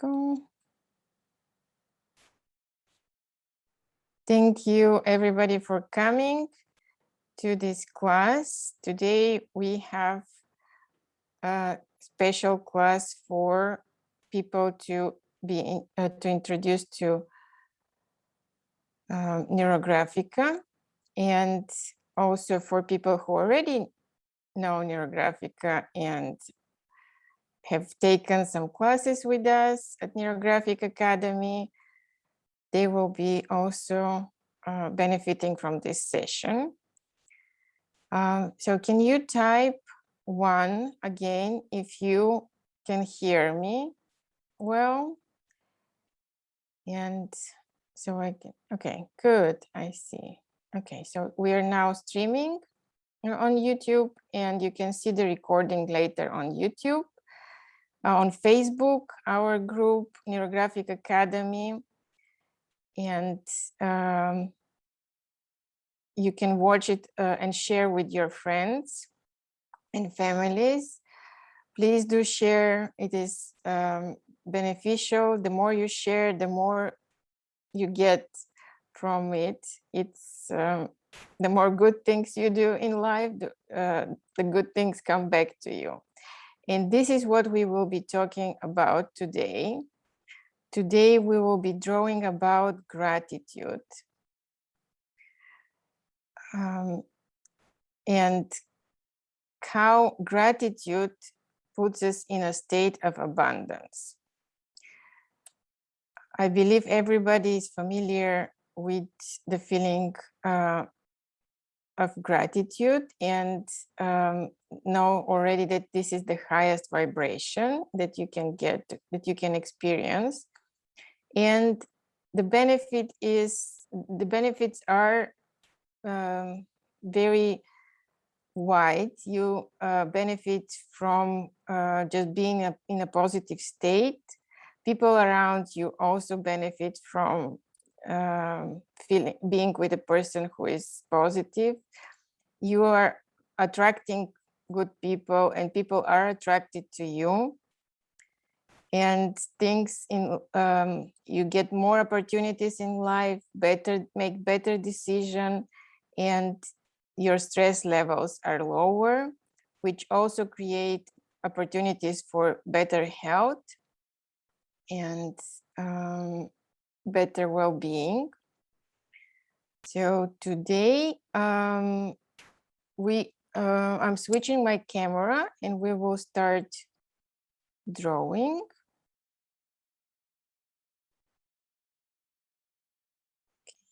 go. Thank you everybody for coming to this class. Today we have a special class for people to be to introduce to Neurographica, and also for people who already know Neurographica and have taken some classes with us at Neurographic Academy. They will be also benefiting from this session. So can you type 1 again if you can hear me well? And so I can, okay, good, I see. Okay, so we are now streaming on YouTube, and you can see the recording later on YouTube. On Facebook, our group, Neurographic Academy, and you can watch it and share with your friends and families. Please do share. It is beneficial. The more you share, the more you get from it. It's the more good things you do in life, the good things come back to you. And this is what we will be talking about today. Today we will be drawing about gratitude. And how gratitude puts us in a state of abundance. I believe everybody is familiar with the feeling of gratitude and know already that this is the highest vibration that you can get, that you can experience. And the benefits are very wide. You benefit from just being in a positive state. People around you also benefit from being with a person who is positive. You are attracting good people, and people are attracted to you. And things in you get more opportunities in life, make better decisions, and your stress levels are lower, which also create opportunities for better health and better well-being. So today I'm switching my camera and we will start drawing.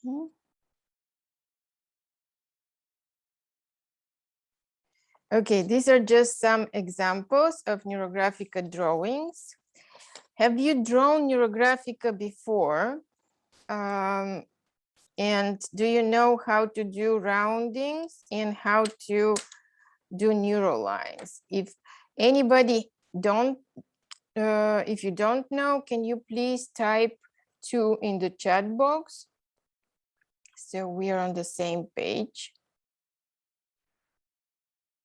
Okay. Okay, these are just some examples of Neurographica drawings. Have you drawn Neurographica before? And do you know how to do roundings and how to do neurolines? If anybody if you don't know, can you please type 2 in the chat box? So we are on the same page.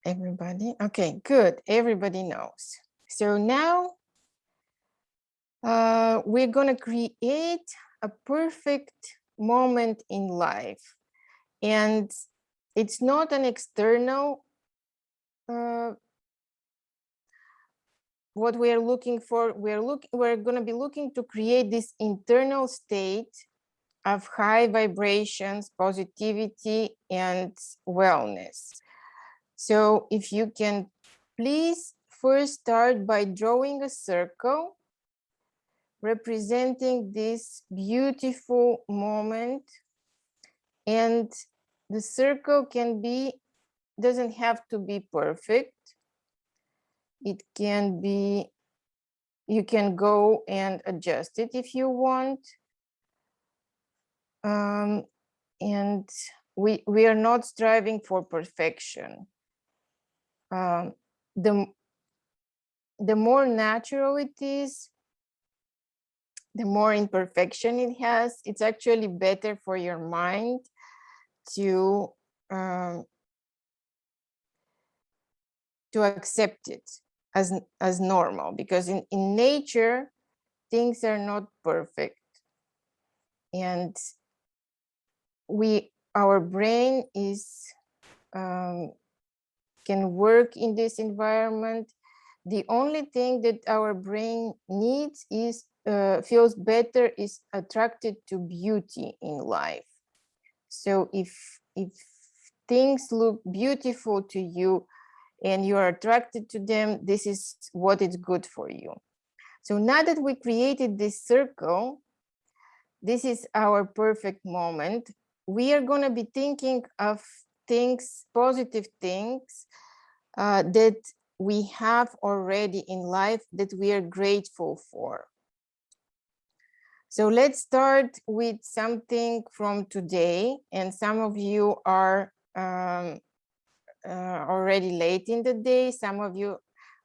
Everybody? Okay, good. Everybody knows. So now we're going to create a perfect moment in life. And it's not an external, what we are looking for. We're going to be looking to create this internal state of high vibrations, positivity, and wellness. So if you can please first start by drawing a circle representing this beautiful moment. And the circle doesn't have to be perfect. It can be, you can go and adjust it if you want. And we are not striving for perfection. The more natural it is, the more imperfection it has. It's actually better for your mind to accept it as normal, because in nature things are not perfect, and our brain is can work in this environment. The only thing that our brain needs is feels better, is attracted to beauty in life. So if things look beautiful to you and you are attracted to them, this is what is good for you. So now that we created this circle, this is our perfect moment. We are going to be thinking of things, positive things that we have already in life that we are grateful for. So let's start with something from today. And some of you are already late in the day. Some of you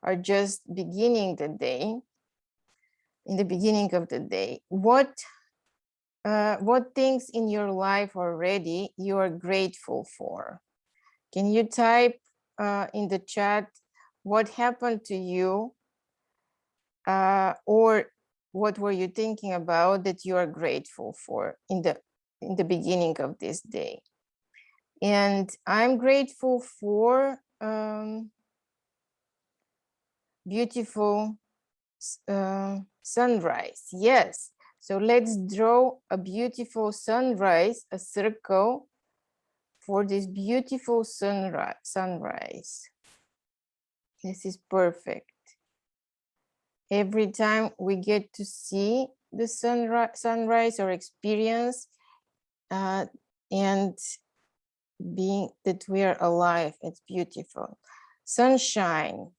are just beginning the day, in the beginning of the day. What things in your life already you are grateful for? Can you type in the chat what happened to you, or what were you thinking about that you are grateful for in the beginning of this day? And I'm grateful for beautiful sunrise. Yes. So let's draw a beautiful sunrise, a circle for this beautiful sunrise. This is perfect. Every time we get to see the sunrise or experience and being that we are alive, it's beautiful. Sunshine,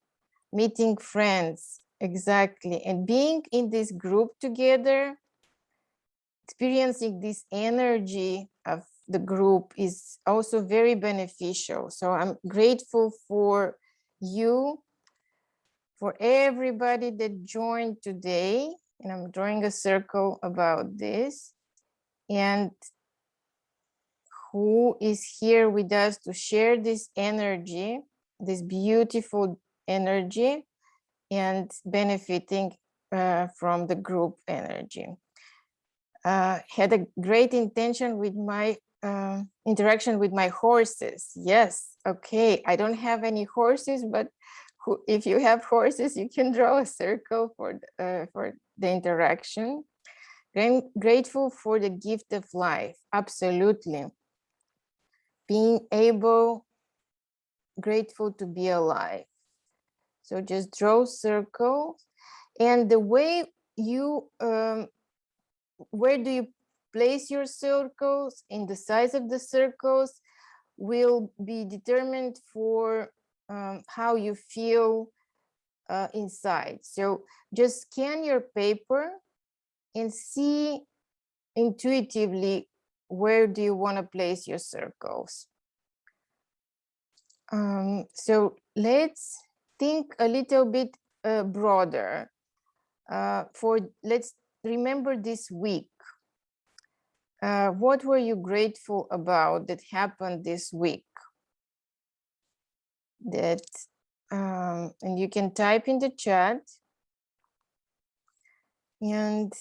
meeting friends, exactly. And being in this group together, experiencing this energy of the group is also very beneficial. So I'm grateful for you, for everybody that joined today. And I'm drawing a circle about this. And who is here with us to share this energy, this beautiful energy, and benefiting from the group energy. Had a great intention with my interaction with my horses. Yes, okay, I don't have any horses, but if you have horses, you can draw a circle for the interaction. Grateful for the gift of life, absolutely. Being able, grateful to be alive. So just draw circles, and the way you, where do you place your circles in the size of the circles will be determined for how you feel inside. So just scan your paper and see intuitively where do you want to place your circles. So let's think a little bit broader. Let's remember this week. What were you grateful about that happened this week? That and you can type in the chat. And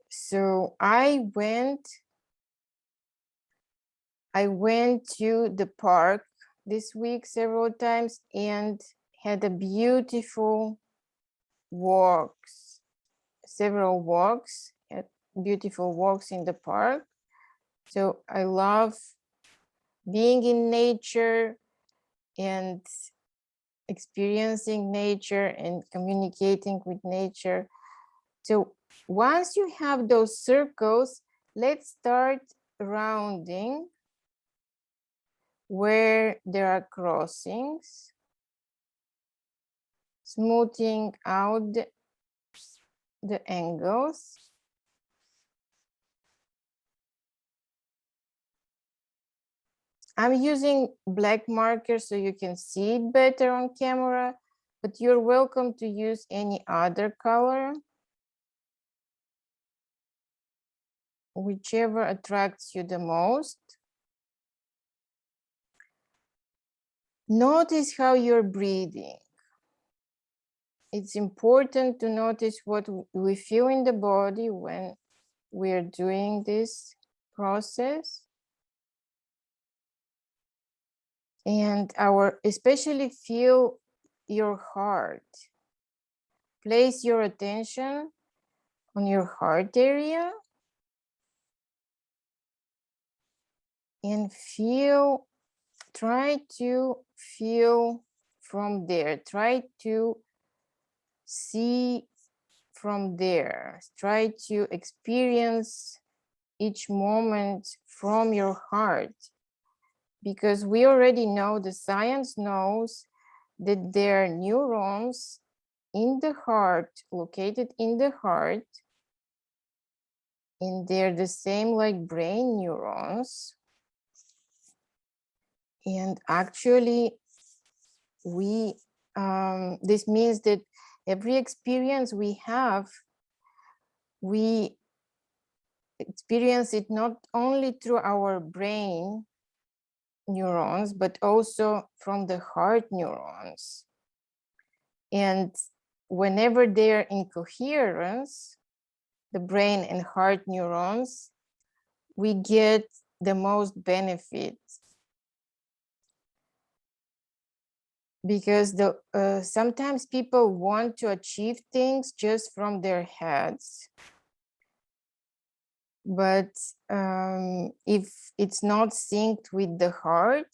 so I went to the park this week several times and had a beautiful walks, several walks, had beautiful walks in the park. So I love being in nature and experiencing nature and communicating with nature. So once you have those circles, let's start rounding where there are crossings, smoothing out the angles. I'm using black marker so you can see it better on camera, but you're welcome to use any other color, whichever attracts you the most. Notice how you're breathing. it's important to notice what we feel in the body when we're doing this process. And especially feel your heart. Place your attention on your heart area and try to feel from there. Try to see from there. Try to experience each moment from your heart. Because we already know, the science knows that there are neurons in the heart, located in the heart, and they're the same like brain neurons. And actually, this means that every experience we have, we experience it not only through our brain neurons, but also from the heart neurons. And whenever they're in coherence, the brain and heart neurons, we get the most benefit. Because sometimes people want to achieve things just from their heads. But if it's not synced with the heart,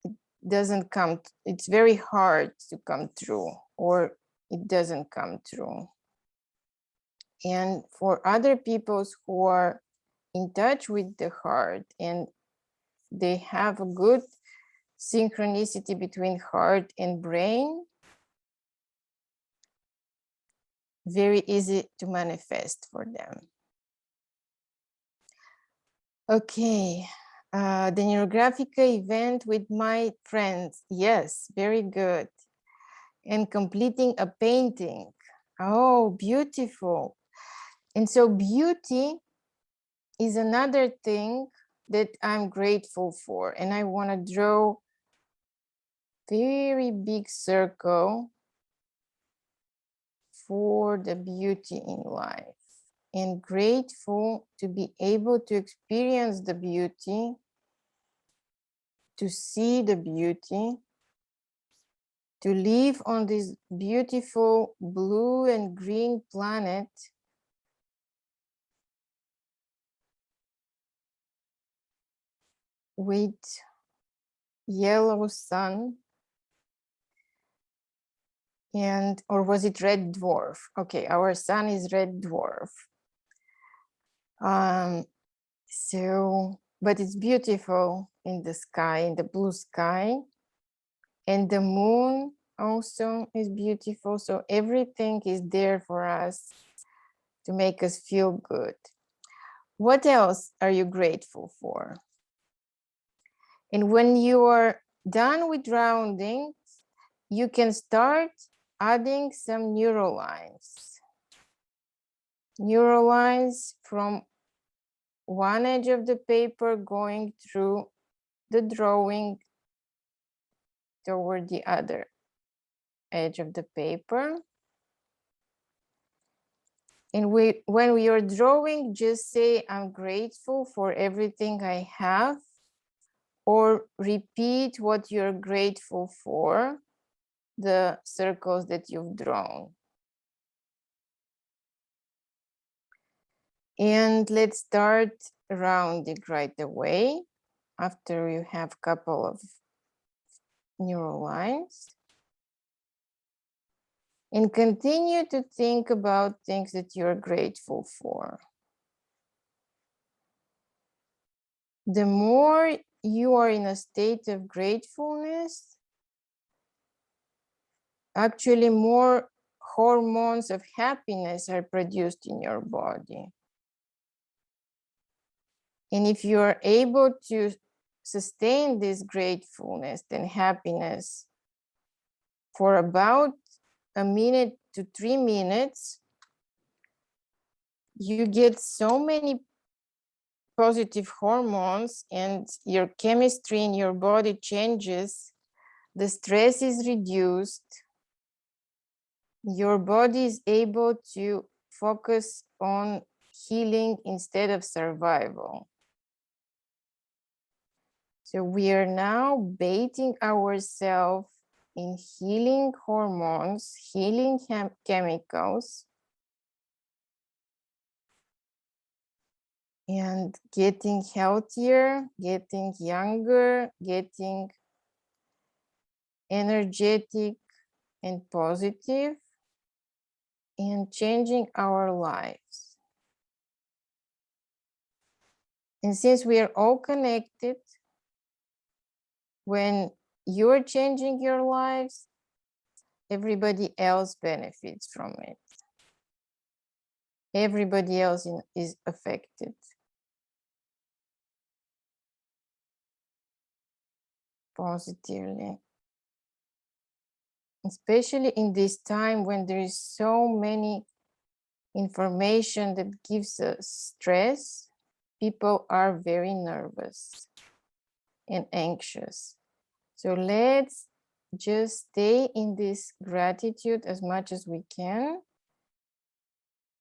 it doesn't come, it's very hard to come through, or it doesn't come through. And for other people who are in touch with the heart and they have a good synchronicity between heart and brain, very easy to manifest for them. Okay, the Neurographica event with my friends. Yes, very good. And completing a painting. Oh, beautiful. And so beauty is another thing that I'm grateful for. And I want to draw very big circle for the beauty in life. And grateful to be able to experience the beauty, to see the beauty, to live on this beautiful blue and green planet with yellow sun. And, or was it red dwarf? Okay, our sun is red dwarf. But it's beautiful in the sky, in the blue sky. And the moon also is beautiful. So everything is there for us to make us feel good. What else are you grateful for? And when you are done with rounding, you can start adding some neurolines. Neurolines from one edge of the paper going through the drawing toward the other edge of the paper. And when we are drawing, just say, I'm grateful for everything I have, or repeat what you're grateful for, the circles that you've drawn. And let's start rounding right away after you have a couple of neural lines. And continue to think about things that you're grateful for. The more you are in a state of gratefulness, actually more hormones of happiness are produced in your body. And if you are able to sustain this gratefulness and happiness for about 1 minute to 3 minutes, you get so many positive hormones and your chemistry in your body changes. The stress is reduced. Your body is able to focus on healing instead of survival. So we are now bathing ourselves in healing hormones, healing chemicals, and getting healthier, getting younger, getting energetic and positive, and changing our lives. And since we are all connected, when you're changing your lives, everybody else benefits from it. Everybody else is affected positively. Especially in this time when there is so many information that gives us stress, people are very nervous and anxious. So let's just stay in this gratitude as much as we can.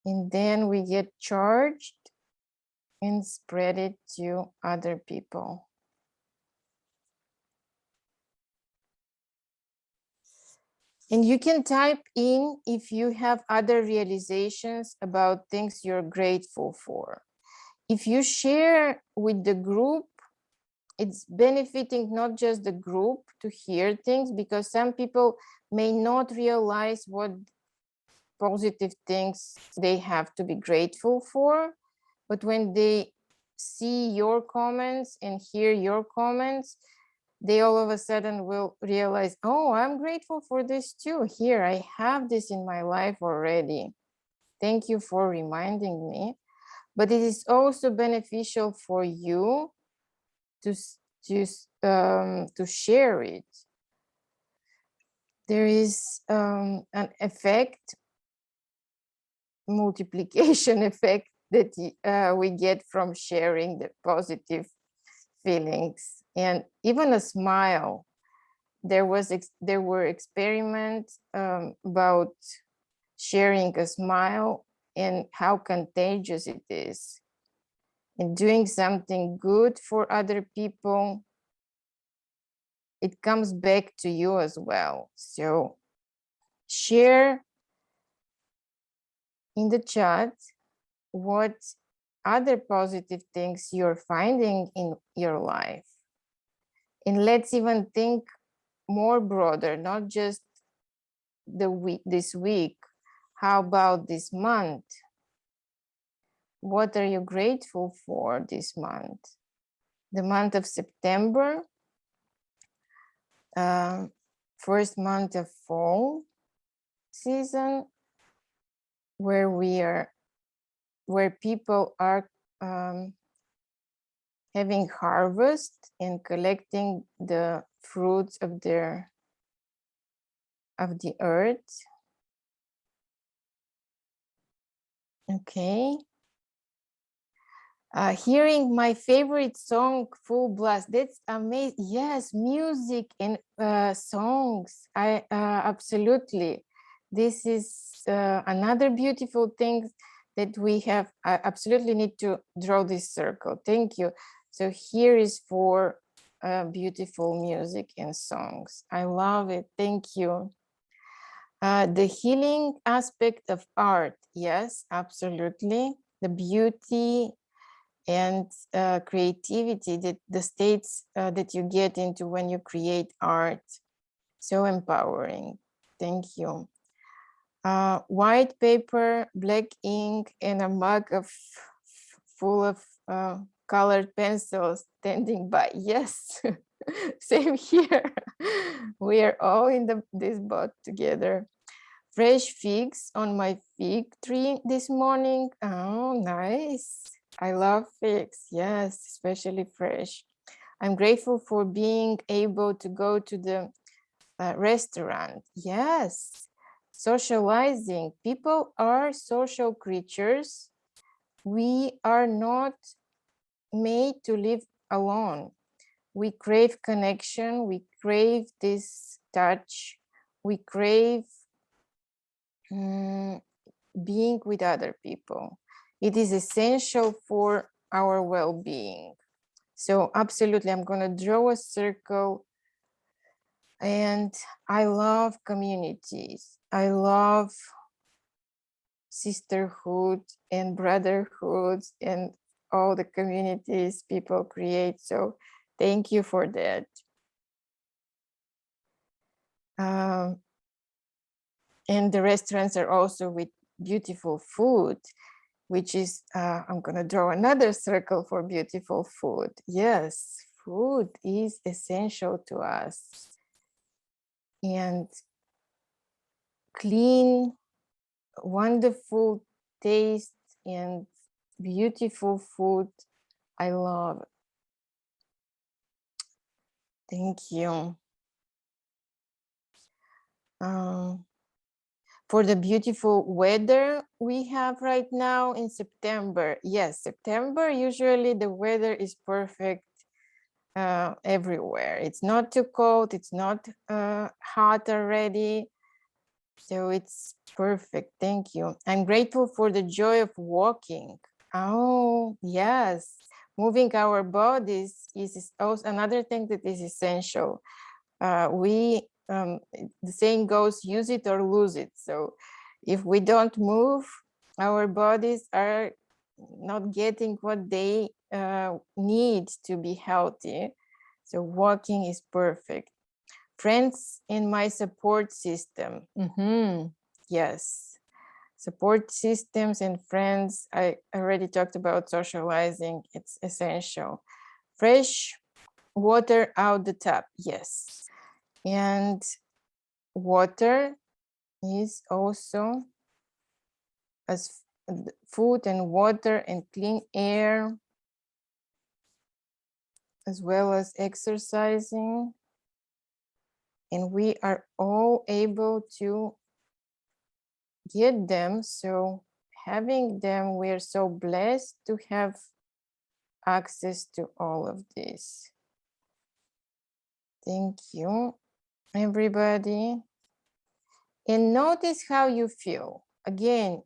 And then we get charged and spread it to other people. And you can type in if you have other realizations about things you're grateful for. If you share with the group, it's benefiting not just the group to hear things, because some people may not realize what positive things they have to be grateful for. But when they see your comments and hear your comments, they all of a sudden will realize, oh, I'm grateful for this too. Here, I have this in my life already. Thank you for reminding me. But it is also beneficial for you to share it. There is an effect, multiplication effect that we get from sharing the positive feelings, and even a smile. There were experiments about sharing a smile and how contagious it is, and doing something good for other people, it comes back to you as well. So share in the chat what other positive things you're finding in your life. And let's even think more broader, not just this week. How about this month? What are you grateful for this month? The month of September, first month of fall season, where people are having harvest and collecting the fruits of the earth. Okay. Hearing my favorite song full blast, that's amazing. Yes, music and songs. I absolutely. This is another beautiful thing that we have. I absolutely need to draw this circle. Thank you. So here is for beautiful music and songs. I love it. Thank you. The healing aspect of art. Yes, absolutely. The beauty and creativity, that the states that you get into when you create art. So empowering. Thank you. White paper, black ink, and a mug full of colored pencils standing by. Yes, same here. We are all in this boat together. Fresh figs on my fig tree this morning. Oh, nice. I love figs. Yes, especially fresh. I'm grateful for being able to go to the restaurant. Yes, socializing. People are social creatures. We are not made to live alone. We crave connection. We crave this touch. We crave being with other people. It is essential for our well-being. So absolutely, I'm going to draw a circle. And I love communities. I love sisterhood and brotherhood and all the communities people create. So thank you for that. And the restaurants are also with beautiful food, which is, I'm going to draw another circle for beautiful food. Yes, food is essential to us. And clean, wonderful taste and beautiful food. I love. Thank you. For the beautiful weather we have right now in September. Yes, September, usually the weather is perfect everywhere. It's not too cold, it's not hot already. So it's perfect. Thank you. I'm grateful for the joy of walking. Oh, yes. Moving our bodies is also another thing that is essential. The saying goes, use it or lose it. So if we don't move, our bodies are not getting what they need to be healthy. So walking is perfect. Friends in my support system. Yes. Support systems and friends. I already talked about socializing. It's essential. Fresh water out the tap. Yes. And water is also as food and water and clean air, as well as exercising. And we are all able to get them. So having them, we are so blessed to have access to all of this. Thank you, everybody. And notice how you feel. Again,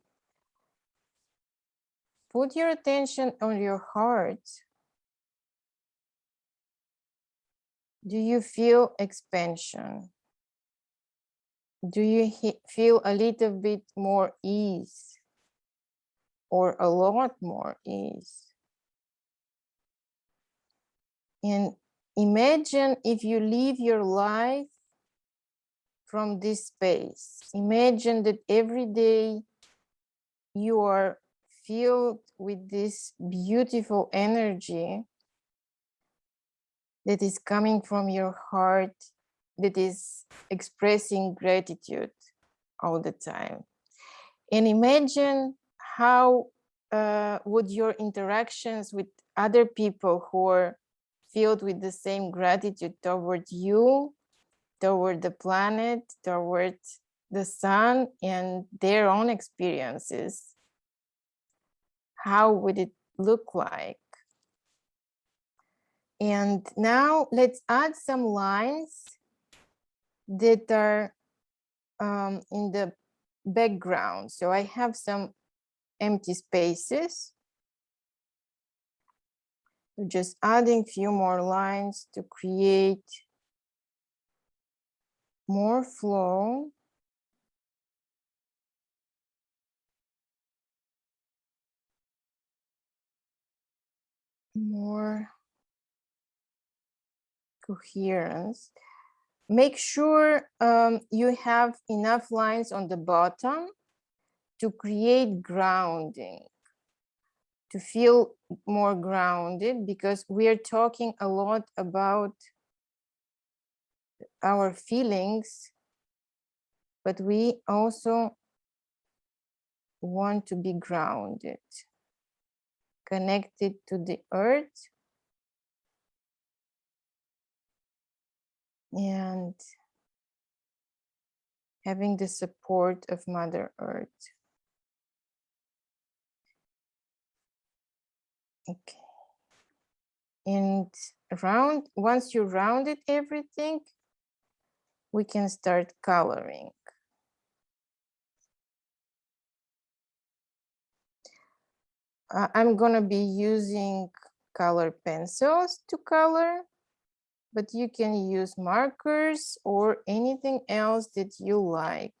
put your attention on your heart. Do you feel expansion? Do you feel a little bit more ease or a lot more ease? And imagine if you live your life from this space. Imagine that every day you are filled with this beautiful energy that is coming from your heart, that is expressing gratitude all the time. And imagine how would your interactions with other people who are filled with the same gratitude toward you, toward the planet, toward the sun and their own experiences, how would it look like? And now let's add some lines that are in the background. So I have some empty spaces. Just adding a few more lines to create more flow. More coherence. Make sure you have enough lines on the bottom to create grounding, to feel more grounded, because we are talking a lot about our feelings, but we also want to be grounded, connected to the earth, and having the support of Mother Earth. Okay. And once you rounded everything, we can start coloring. I'm gonna be using color pencils to color, but you can use markers or anything else that you like.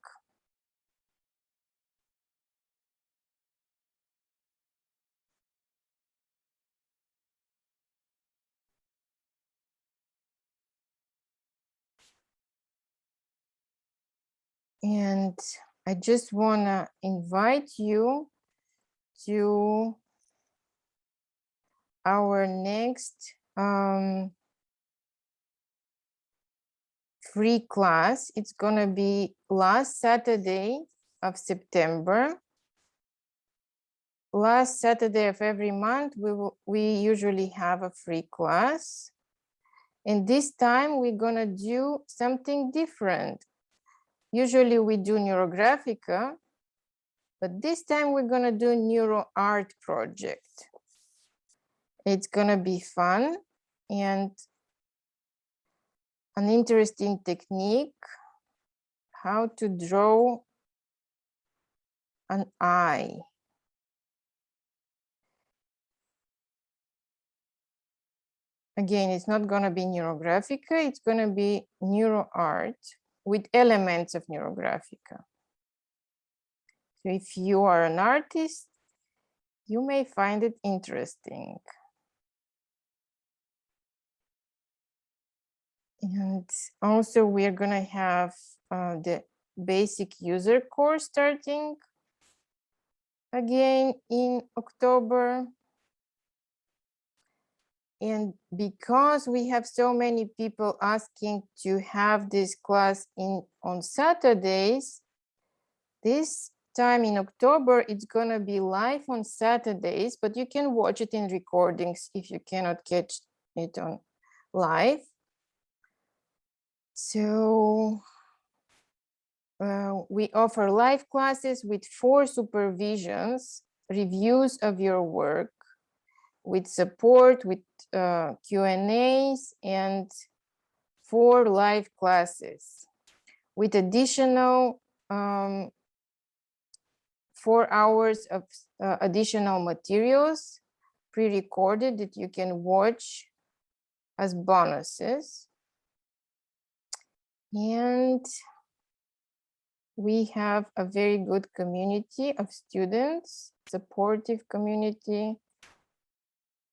And I just wanna invite you to our next free class. It's gonna be last Saturday of September. Last Saturday of every month, we usually have a free class. And this time we're gonna do something different. Usually we do Neurographica, but this time we're gonna do Neuro Art project. It's gonna be fun and an interesting technique, how to draw an eye. Again, it's not gonna be Neurographica, it's gonna be Neuro Art with elements of Neurographica. So if you are an artist, you may find it interesting. And also we're gonna have the basic user course starting again in October. And because we have so many people asking to have this class on Saturdays, this time in October, it's gonna be live on Saturdays, but you can watch it in recordings if you cannot catch it on live. So we offer live classes with 4 supervisions, reviews of your work, with support, with Q&As, and 4 live classes with additional 4 hours of additional materials pre-recorded that you can watch as bonuses. And we have a very good community of students, supportive community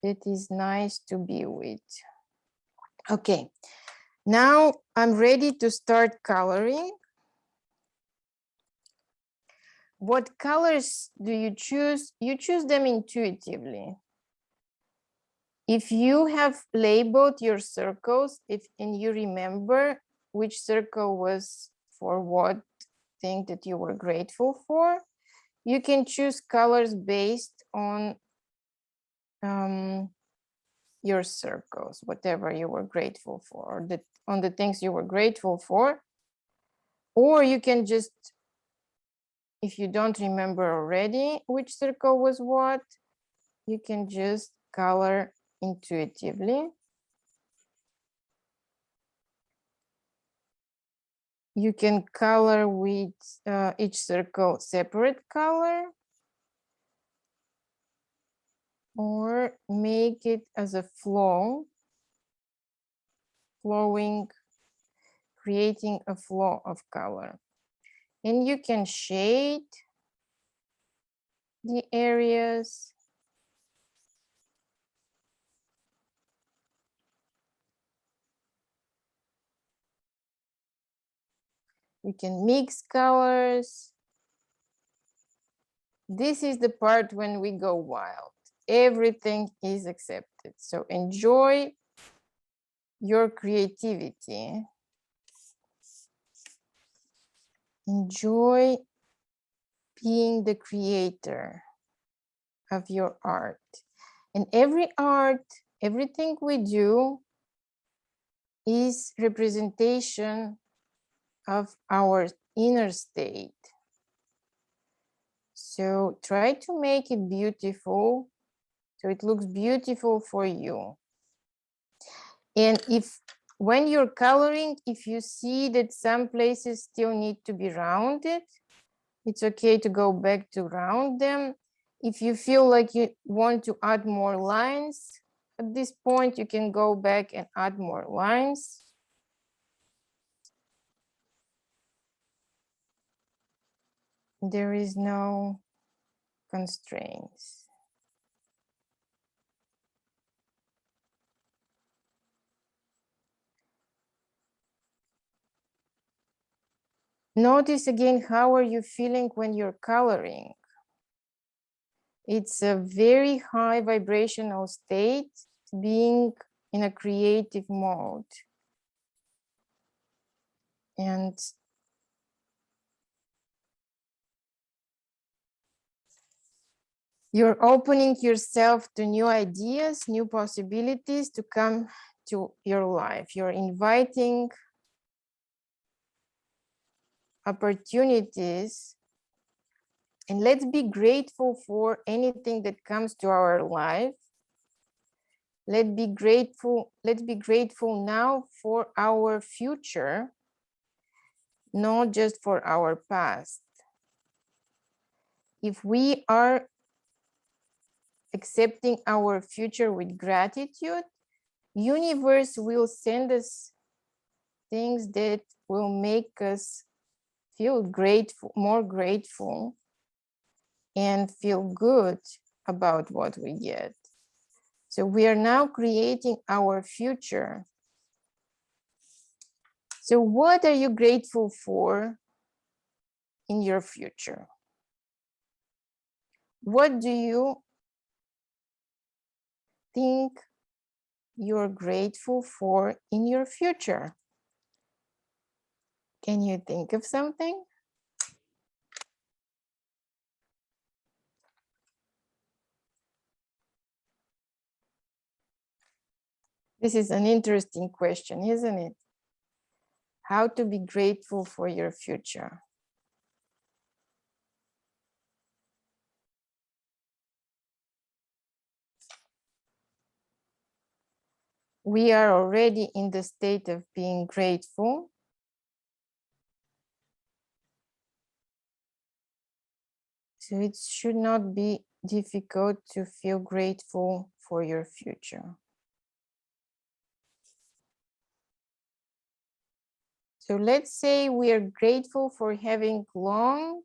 that is nice to be with. Okay, now I'm ready to start coloring. What colors do you choose? You choose them intuitively. If you have labeled your circles, and you remember which circle was for what thing that you were grateful for, you can choose colors based on your circles, whatever you were grateful for, or on the things you were grateful for. Or you can just, if you don't remember already which circle was what, you can just color intuitively. You can color with each circle separate color, or make it as a flow, flowing, creating a flow of color. And you can shade the areas. You can mix colors. This is the part when we go wild. Everything is accepted. So enjoy your creativity. Enjoy being the creator of your art. And every art, everything we do is representation of our inner state. So try to make it beautiful, so it looks beautiful for you. And when you're coloring, if you see that some places still need to be rounded, it's okay to go back to round them. If you feel like you want to add more lines, at this point, you can go back and add more lines. There is no constraints. Notice again, how are you feeling when you're coloring? It's a very high vibrational state, being in a creative mode. And you're opening yourself to new ideas, new possibilities to come to your life. You're inviting opportunities, and let's be grateful for anything that comes to our life. Let's be grateful now for our future, not just for our past. If we are accepting our future with gratitude, universe will send us things that will make us feel grateful, more grateful, and feel good about what we get. So we are now creating our future. So what are you grateful for in your future? What do you think you're grateful for in your future? Can you think of something? This is an interesting question, isn't it? How to be grateful for your future. We are already in the state of being grateful. So it should not be difficult to feel grateful for your future. So let's say we are grateful for having long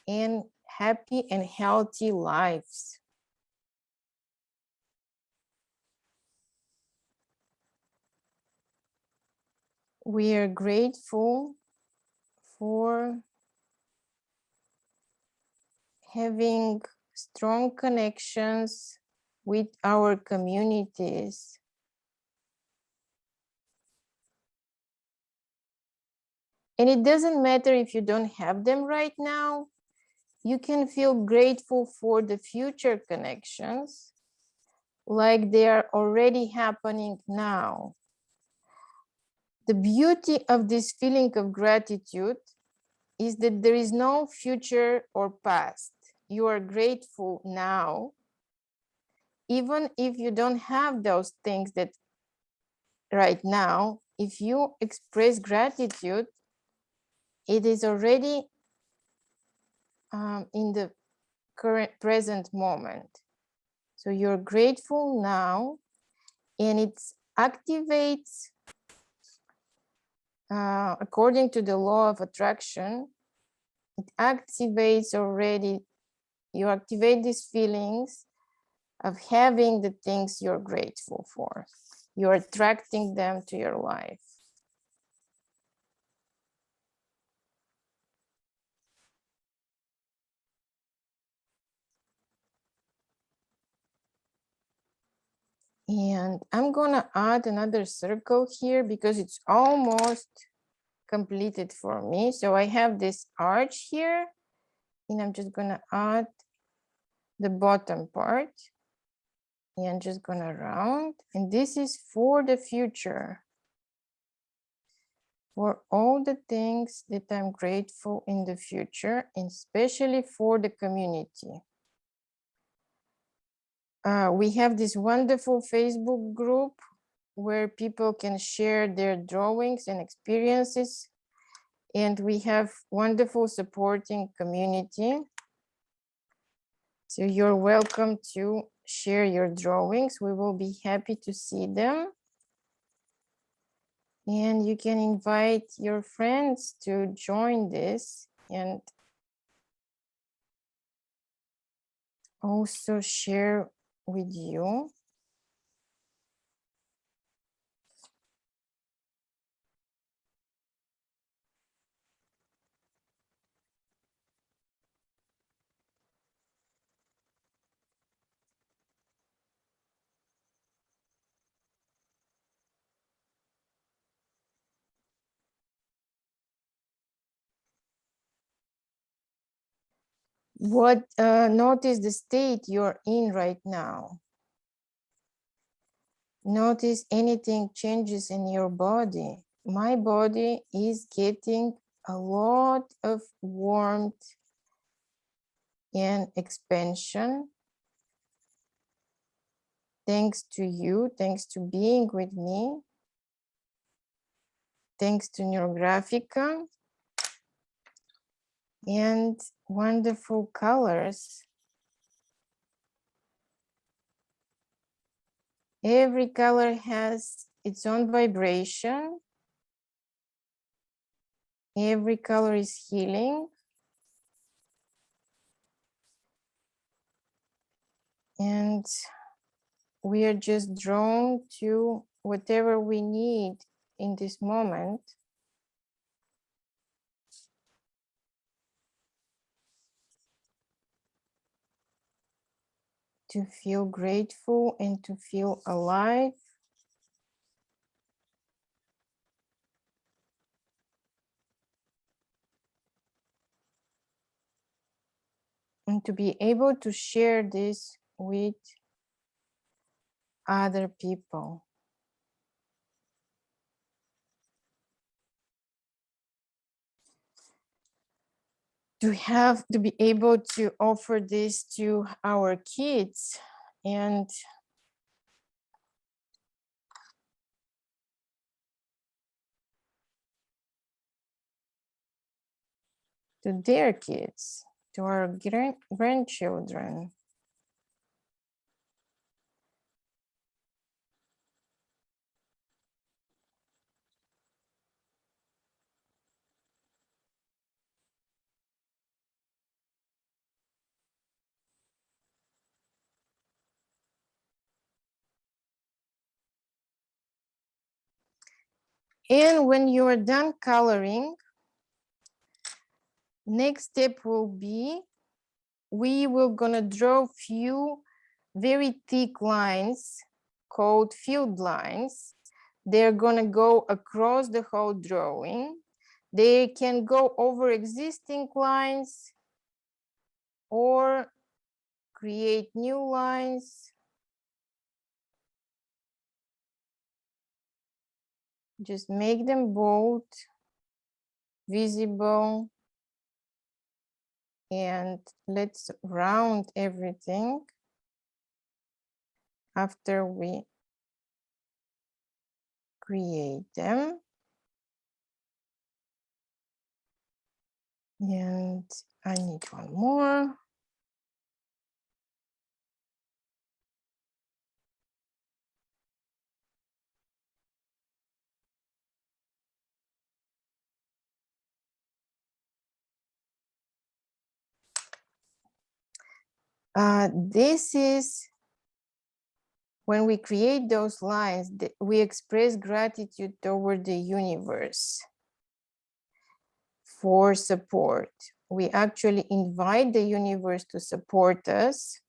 and happy and healthy lives. We are grateful for having strong connections with our communities. And it doesn't matter if you don't have them right now. You can feel grateful for the future connections, like they are already happening now. The beauty of this feeling of gratitude is that there is no future or past. You are grateful now, even if you don't have those things that right now. If you express gratitude, it is already in the current present moment. So you're grateful now, and it activates, according to the law of attraction, it activates already, you activate these feelings of having the things you're grateful for. You're attracting them to your life. And I'm gonna add another circle here because it's almost completed for me. So I have this arch here, and I'm just gonna add the bottom part. And I'm just gonna round, and this is for the future. For all the things that I'm grateful in the future, and especially for the community. We have this wonderful Facebook group where people can share their drawings and experiences. And we have wonderful supporting community. So you're welcome to share your drawings. We will be happy to see them. And you can invite your friends to join this and also share with you. What notice the state you're in right now. Notice anything changes in your body. My body is getting a lot of warmth and expansion. Thanks to you, thanks to being with me. Thanks to Neurographica and wonderful colors. Every color has its own vibration. Every color is healing. And we are just drawn to whatever we need in this moment. To feel grateful and to feel alive. And to be able to share this with other people. To be able to offer this to our kids and to their kids, to our grandchildren. And when you are done coloring, next step will be, we will gonna draw few very thick lines called field lines. They're gonna go across the whole drawing. They can go over existing lines or create new lines. Just make them bold, visible, and let's round everything after we create them. And I need one more. This is when we create those lines, we express gratitude toward the universe for support. We actually invite the universe to support us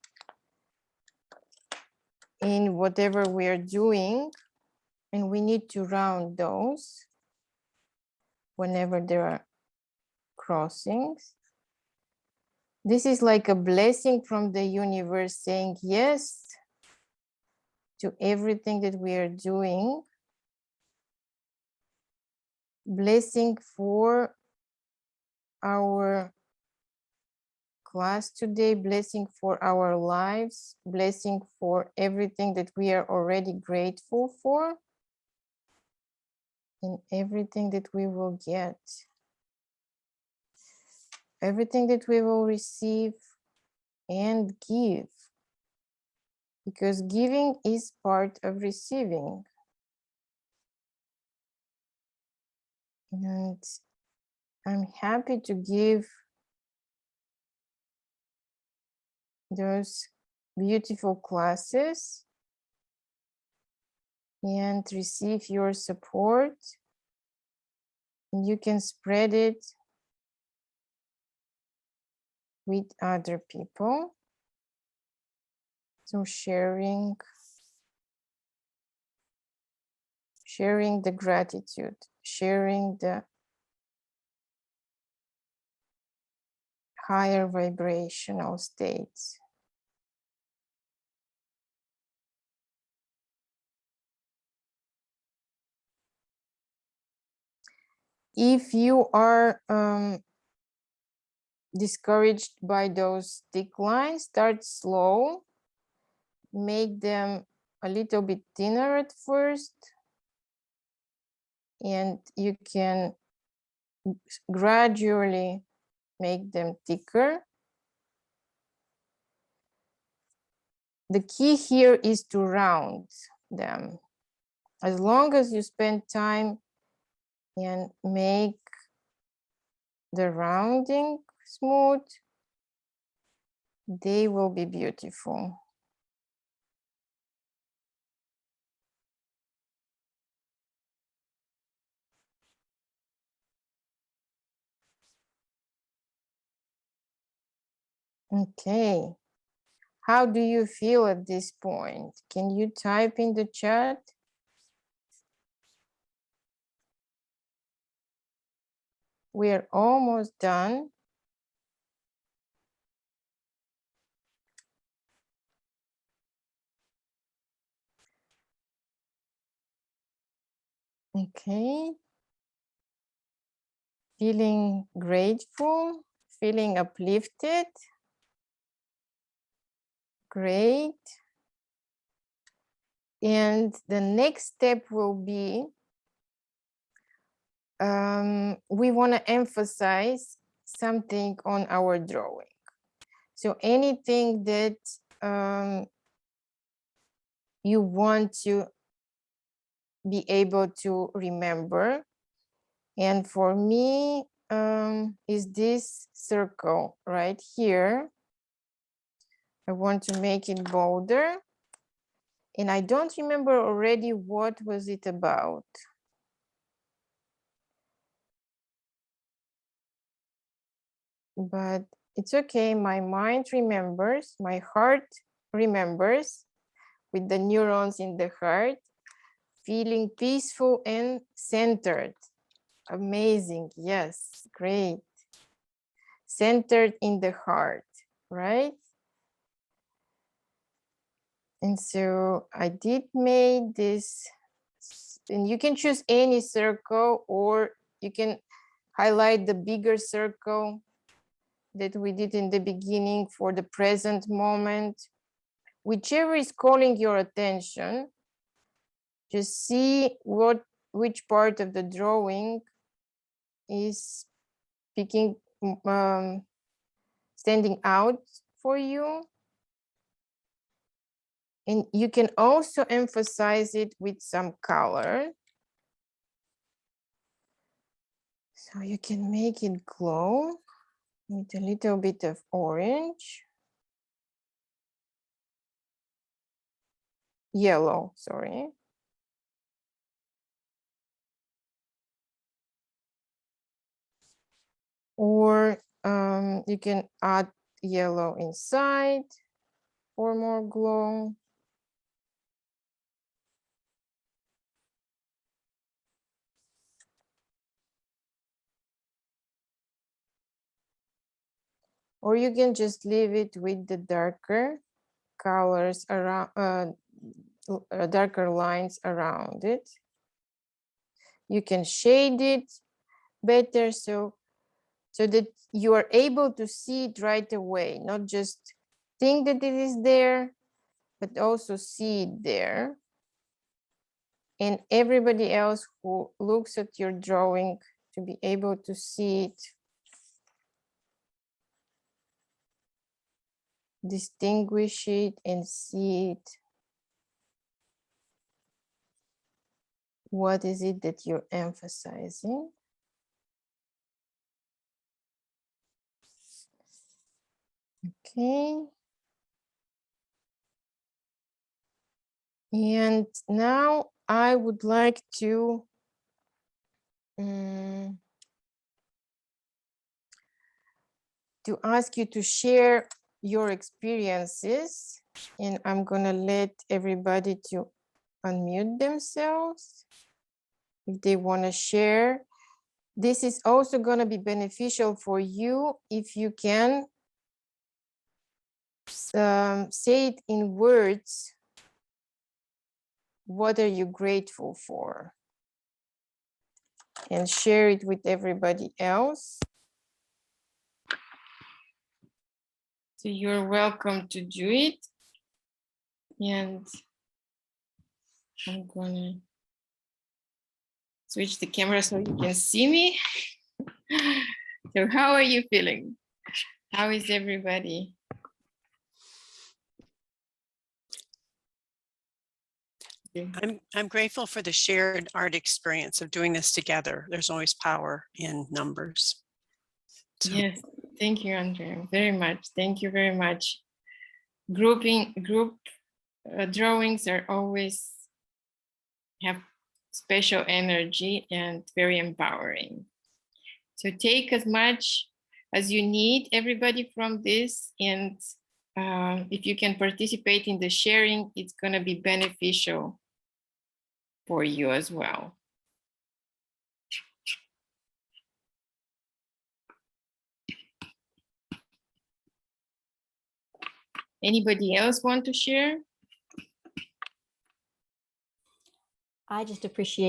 in whatever we are doing, and we need to round those whenever there are crossings. This is like a blessing from the universe saying yes to everything that we are doing. Blessing for our class today, blessing for our lives, blessing for everything that we are already grateful for, and everything that we will get, everything that we will receive and give, because giving is part of receiving. And I'm happy to give those beautiful classes and receive your support. And you can spread it with other people. So sharing the gratitude, sharing the higher vibrational states. If you are discouraged by those thick lines, start slow, make them a little bit thinner at first, and you can gradually make them thicker. The key here is to round them. As long as you spend time and make the rounding smooth, they will be beautiful. Okay. How do you feel at this point? Can you type in the chat? We are almost done. Okay. Feeling grateful, feeling uplifted. Great. And the next step will be, we want to emphasize something on our drawing. So anything that you want to be able to remember. And for me, is this circle right here. I want to make it bolder. And I don't remember already what was it about. But it's okay, my mind remembers, my heart remembers, with the neurons in the heart, feeling peaceful and centered. Amazing, yes, great. Centered in the heart, right? And so I did make this, and you can choose any circle, or you can highlight the bigger circle that we did in the beginning for the present moment. Whichever is calling your attention, just see which part of the drawing is picking, standing out for you. And you can also emphasize it with some color. So you can make it glow with a little bit of orange. Yellow, sorry. Or you can add yellow inside for more glow. Or you can just leave it with the darker colors around, darker lines around it. You can shade it better so that you are able to see it right away, not just think that it is there, but also see it there. And everybody else who looks at your drawing to be able to see it distinguish it and see it. What is it that you're emphasizing? Okay. And now I would like to ask you to share your experiences, and I'm gonna let everybody to unmute themselves if they want to share. This is also going to be beneficial for you if you can say it in words. What are you grateful for? And share it with everybody else. So you're welcome to do it. And I'm gonna switch the camera so you can see me. So how are you feeling? How is everybody? I'm grateful for the shared art experience of doing this together. There's always power in numbers. So. Yes, thank you, Andrea, very much. Thank you very much. Group drawings are always have special energy and very empowering. So take as much as you need, everybody, from this, and if you can participate in the sharing, it's going to be beneficial for you as well. Anybody else want to share? I just appreciate